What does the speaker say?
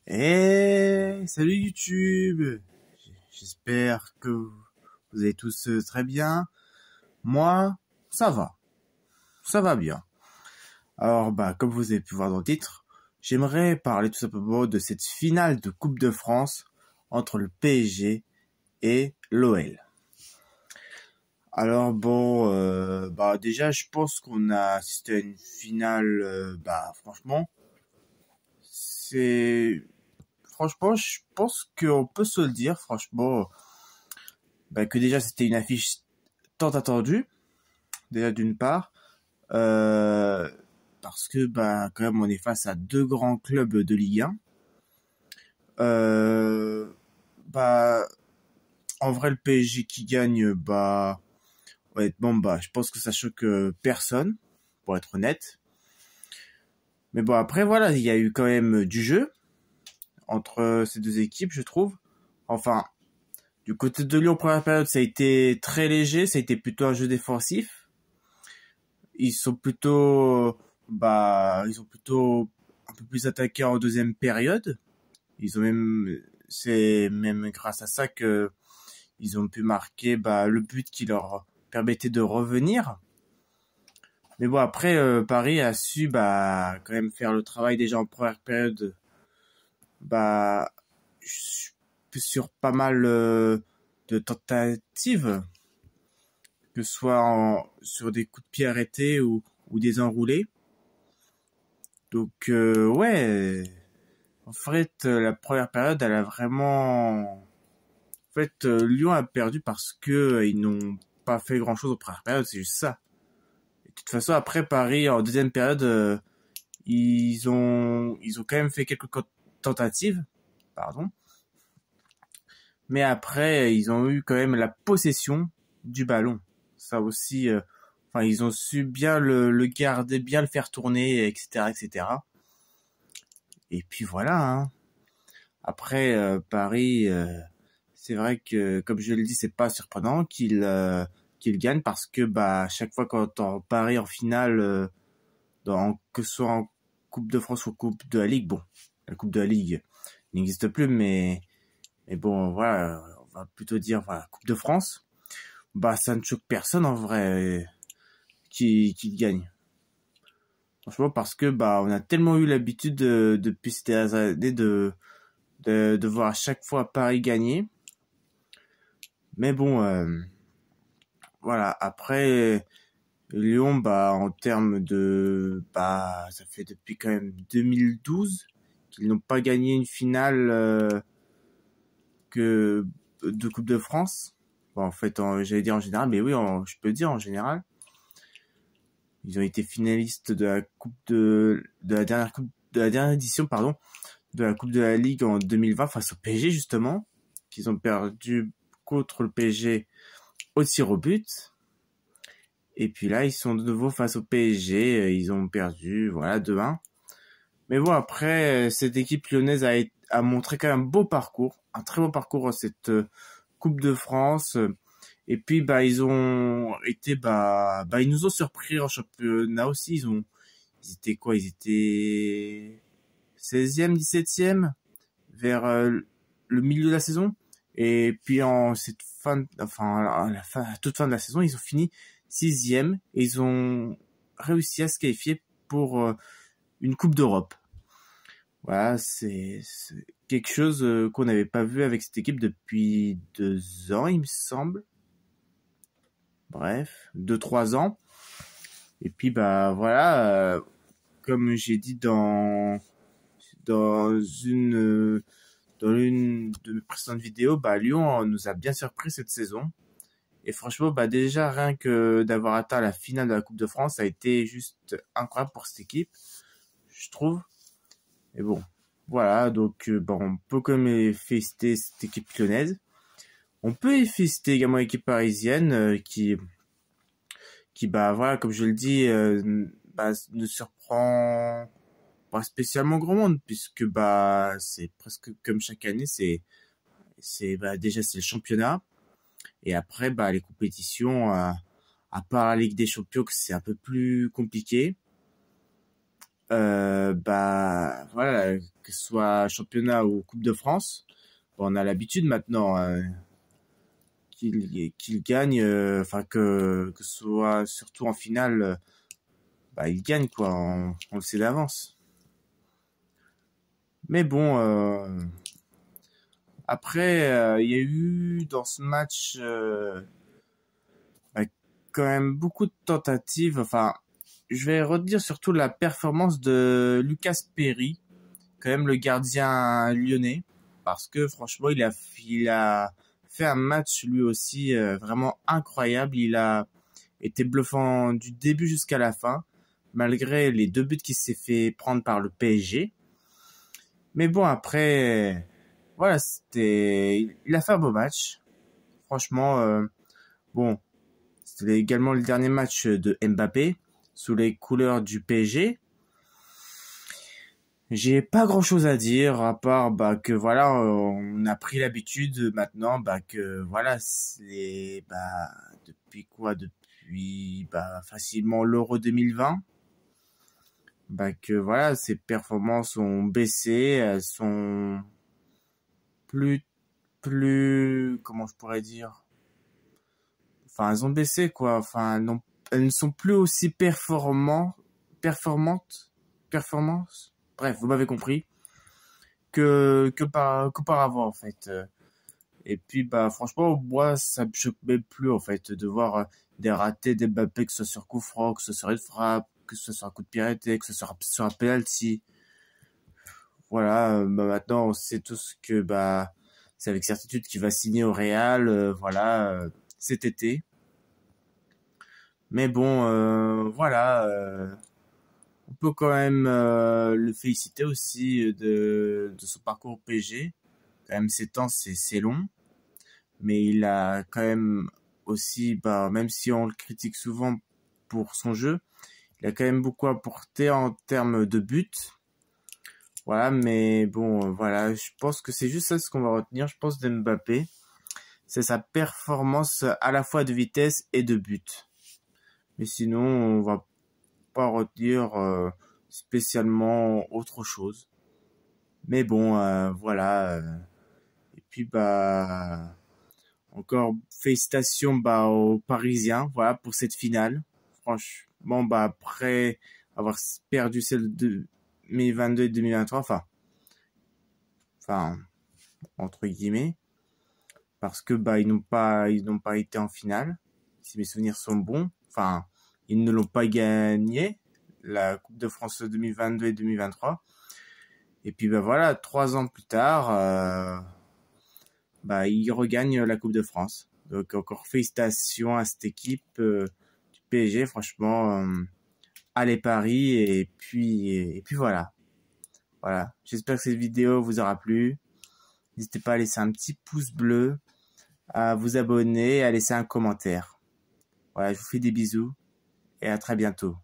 Salut YouTube. J'espère que vous allez tous très bien. Moi, ça va bien. Alors comme vous avez pu voir dans le titre, j'aimerais parler tout simplement de cette finale de Coupe de France entre le PSG et l'OL. Alors déjà je pense qu'on a assisté à une finale, franchement, je pense qu'on peut se le dire, franchement, que déjà c'était une affiche tant attendue, déjà d'une part, euh, parce que quand même on est face à deux grands clubs de Ligue 1. Euh, bah, En vrai le PSG qui gagne, honnêtement, je pense que ça choque personne, pour être honnête. Mais bon, après voilà, il y a eu quand même du jeu entre ces deux équipes, je trouve. Enfin, du côté de Lyon, première période, ça a été très léger, ça a été plutôt un jeu défensif. Ils sont plutôt, ils ont plutôt un peu plus attaqué en deuxième période. C'est même grâce à ça que ils ont pu marquer, le but qui leur permettait de revenir. Mais bon, après, Paris a su, quand même faire le travail déjà en première période, bah, sur pas mal de tentatives, que ce soit sur des coups de pied arrêtés ou des enroulés. Donc ouais, en fait la première période elle a vraiment, Lyon a perdu parce que ils n'ont pas fait grand chose en première période, c'est juste ça. Et de toute façon après Paris en deuxième période, ils ont quand même fait quelques tentatives, pardon, mais après ils ont eu quand même la possession du ballon. Ça aussi, ils ont su bien le garder, bien le faire tourner, etc., etc. Et puis voilà, hein. Après, Paris, c'est vrai que, comme je le dis, c'est pas surprenant qu'il gagne parce que, à chaque fois quand on parie en finale, que ce soit en Coupe de France ou Coupe de la Ligue, bon, la Coupe de la Ligue n'existe plus, mais bon, voilà, on va plutôt dire, voilà, Coupe de France, ça ne choque personne en vrai, qu'il gagne. Franchement, parce que, on a tellement eu l'habitude depuis ces dernières années de voir à chaque fois Paris gagner. Mais bon, voilà. Après, Lyon, en termes de, ça fait depuis quand même 2012 qu'ils n'ont pas gagné une finale que de Coupe de France. Bon, en fait, j'allais dire en général, mais oui, je peux dire en général. Ils ont été finalistes de la de la dernière édition, pardon, de la Coupe de la Ligue en 2020 face au PSG justement, qu'ils ont perdu contre le PSG au tir au but. Et puis là, ils sont de nouveau face au PSG, ils ont perdu, voilà, 2-1. Mais bon, après, cette équipe lyonnaise a montré quand même un beau parcours, un très beau parcours dans cette Coupe de France. Et puis, ils ont été, ils nous ont surpris en championnat aussi. Ils étaient quoi? Ils étaient 16e, 17e vers le milieu de la saison. Et puis en cette à toute fin de la saison, ils ont fini 6e et ils ont réussi à se qualifier pour une Coupe d'Europe. Voilà, c'est quelque chose qu'on n'avait pas vu avec cette équipe depuis 2 ans, il me semble. Bref, 2-3 ans. Et puis voilà, comme j'ai dit dans une dans l'une de mes précédentes vidéos, Lyon nous a bien surpris cette saison. Et franchement, déjà rien que d'avoir atteint la finale de la Coupe de France, ça a été juste incroyable pour cette équipe, je trouve. Et bon, voilà, donc on peut quand même féliciter cette équipe lyonnaise. On peut féliciter également l'équipe parisienne qui voilà, comme je le dis, ne surprend pas spécialement grand monde puisque c'est presque comme chaque année, déjà c'est le championnat et après les compétitions, à part la Ligue des Champions que c'est un peu plus compliqué. Bah voilà, que ce soit championnat ou Coupe de France, bon, on a l'habitude maintenant qu'il gagne, enfin que ce soit surtout en finale, bah il gagne quoi, on le sait d'avance. Mais bon, après il y a eu dans ce match bah, quand même beaucoup de tentatives. Enfin, je vais redire surtout la performance de Lucas Perry, quand même le gardien lyonnais, parce que franchement il a fait un match lui aussi vraiment incroyable. Il a été bluffant du début jusqu'à la fin, malgré les 2 buts qu'il s'est fait prendre par le PSG. Mais bon, après, voilà, il a fait un beau match. Franchement, bon, c'était également le dernier match de Mbappé sous les couleurs du PSG. J'ai pas grand chose à dire à part bah que voilà, on a pris l'habitude maintenant bah que voilà, depuis quoi, depuis bah facilement l'Euro 2020, bah que voilà, ces performances ont baissé, elles sont plus comment je pourrais dire, enfin elles ont baissé quoi, enfin non, elles ne sont plus aussi performantes, performances, bref, vous m'avez compris, qu'auparavant en fait. Et puis bah franchement moi ça me choque même plus en fait de voir des ratés des Mbappé, que ce soit sur coup franc, que ce soit sur une frappe, que ce soit sur un coup de pied arrêté, que ce soit sur un penalty. Voilà, bah maintenant on sait tous que bah c'est avec certitude qu'il va signer au Real, voilà, cet été. Mais bon, voilà, on peut quand même le féliciter aussi de son parcours au PSG. Quand même, 7 ans, c'est long. Mais il a quand même aussi, bah, même si on le critique souvent pour son jeu, il a quand même beaucoup apporté en termes de buts. Voilà, mais bon, voilà, je pense que c'est juste ça ce qu'on va retenir, je pense, d'Mbappé. C'est sa performance à la fois de vitesse et de but. Mais sinon, on va pas retenir spécialement autre chose. Mais bon, voilà. Et puis, bah, encore félicitations bah, aux Parisiens, voilà, pour cette finale. Franchement, bah, après avoir perdu celle de 2022 et 2023, enfin, entre guillemets, parce que bah ils n'ont pas été en finale, si mes souvenirs sont bons. Enfin, ils ne l'ont pas gagné, la Coupe de France 2022 et 2023. Et puis bah voilà, 3 ans plus tard, bah ils regagnent la Coupe de France. Donc encore félicitations à cette équipe du PSG, franchement, allez Paris et puis voilà. Voilà, j'espère que cette vidéo vous aura plu. N'hésitez pas à laisser un petit pouce bleu, à vous abonner, à laisser un commentaire. Voilà, je vous fais des bisous et à très bientôt.